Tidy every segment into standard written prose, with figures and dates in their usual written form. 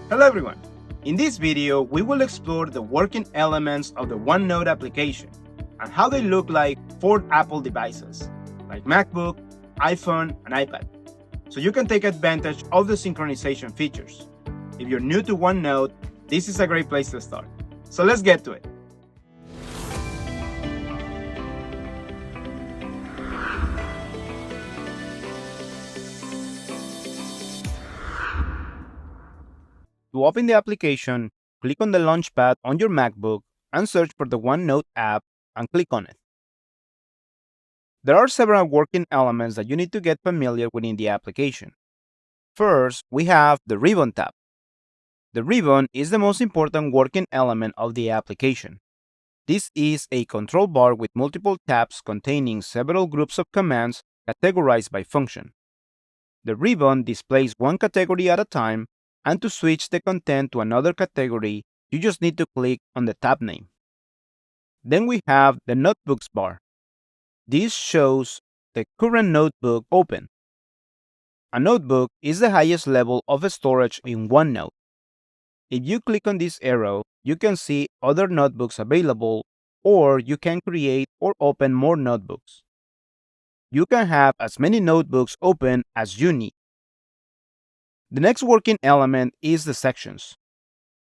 Hello everyone! In this video, we will explore the working elements of the OneNote application and how they look like for Apple devices, like MacBook, iPhone, and iPad, so you can take advantage of the synchronization features. If you're new to OneNote, this is a great place to start. So let's get to it. To open the application, click on the Launchpad on your MacBook and search for the OneNote app and click on it. There are several working elements that you need to get familiar with in the application. First, we have the Ribbon tab. The ribbon is the most important working element of the application. This is a control bar with multiple tabs containing several groups of commands categorized by function. The ribbon displays one category at a time, and to switch the content to another category, you just need to click on the tab name. Then we have the Notebooks bar. This shows the current notebook open. A notebook is the highest level of storage in OneNote. If you click on this arrow, you can see other notebooks available, or you can create or open more notebooks. You can have as many notebooks open as you need. The next working element is the sections.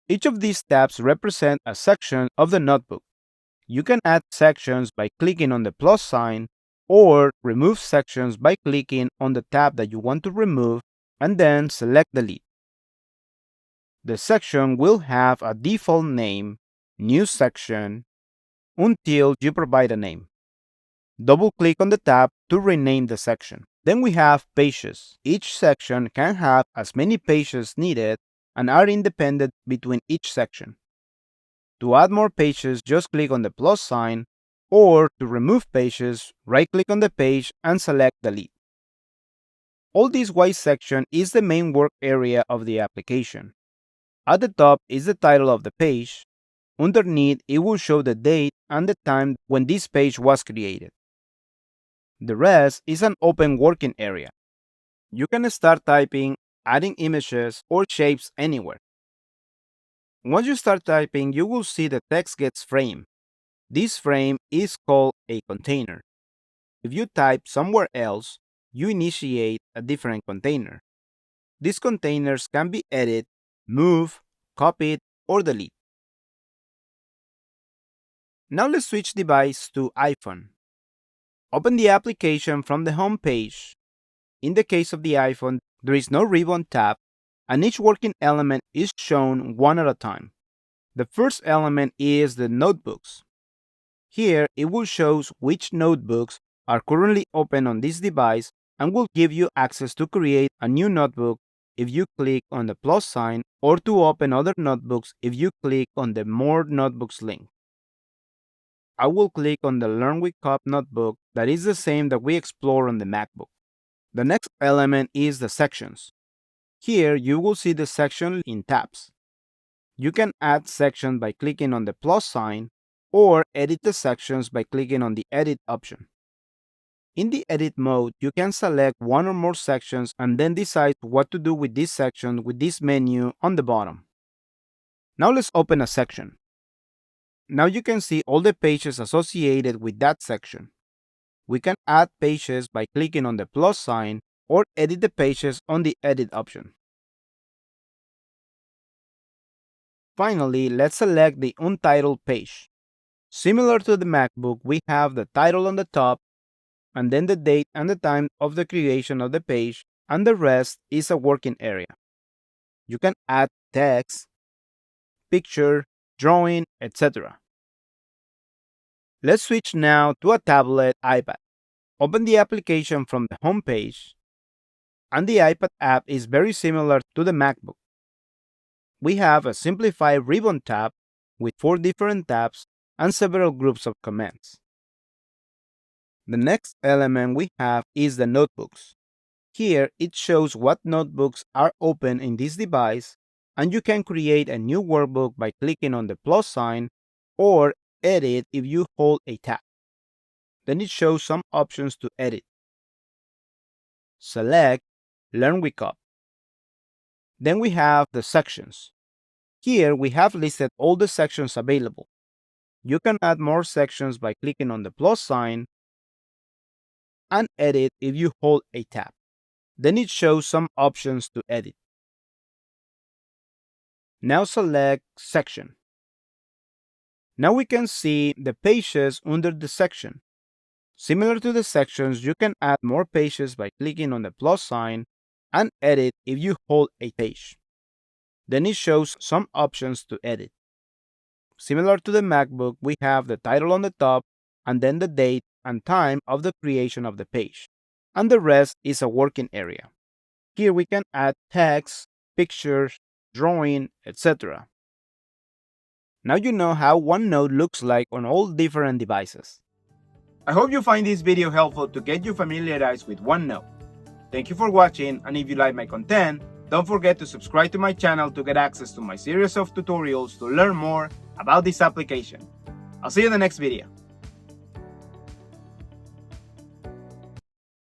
Each of these tabs represent a section of the notebook. You can add sections by clicking on the plus sign, or remove sections by clicking on the tab that you want to remove and then select Delete. The section will have a default name, New Section, until you provide a name. Double-click on the tab to rename the section. Then we have pages. Each section can have as many pages needed and are independent between each section. To add more pages, just click on the plus sign, or to remove pages, right-click on the page and select Delete. All this white section is the main work area of the application. At the top is the title of the page. Underneath, it will show the date and the time when this page was created. The rest is an open working area. You can start typing, adding images or shapes anywhere. Once you start typing, you will see the text gets framed. This frame is called a container. If you type somewhere else, you initiate a different container. These containers can be edited, moved, copied, or deleted. Now let's switch device to iPhone. Open the application from the home page. In the case of the iPhone, there is no ribbon tab, and each working element is shown one at a time. The first element is the notebooks. Here, it will show which notebooks are currently open on this device and will give you access to create a new notebook if you click on the plus sign, or to open other notebooks if you click on the More Notebooks link. I will click on the Learn with Cup notebook that is the same that we explored on the MacBook. The next element is the sections. Here, you will see the section in tabs. You can add sections by clicking on the plus sign, or edit the sections by clicking on the Edit option. In the Edit mode, you can select one or more sections and then decide what to do with this section with this menu on the bottom. Now let's open a section. Now you can see all the pages associated with that section. We can add pages by clicking on the plus sign, or edit the pages on the Edit option. Finally, let's select the Untitled page. Similar to the MacBook, we have the title on the top, and then the date and the time of the creation of the page, and the rest is a working area. You can add text, picture, drawing, etc. Let's switch now to a tablet iPad. Open the application from the home page, and the iPad app is very similar to the MacBook. We have a simplified ribbon tab with 4 different tabs and several groups of commands. The next element we have is the notebooks. Here it shows what notebooks are open in this device, and you can create a new workbook by clicking on the plus sign, or edit if you hold a tab. Then it shows some options to edit. Select Learn with Cup. Then we have the sections. Here we have listed all the sections available. You can add more sections by clicking on the plus sign and edit if you hold a tab. Then it shows some options to edit. Now select Section. Now we can see the pages under the section. Similar to the sections, you can add more pages by clicking on the plus sign and edit if you hold a page. Then it shows some options to edit. Similar to the MacBook, we have the title on the top and then the date and time of the creation of the page. And the rest is a working area. Here we can add text, pictures, drawing, etc. Now you know how OneNote looks like on all different devices. I hope you find this video helpful to get you familiarized with OneNote. Thank you for watching, and if you like my content, don't forget to subscribe to my channel to get access to my series of tutorials to learn more about this application. I'll see you in the next video.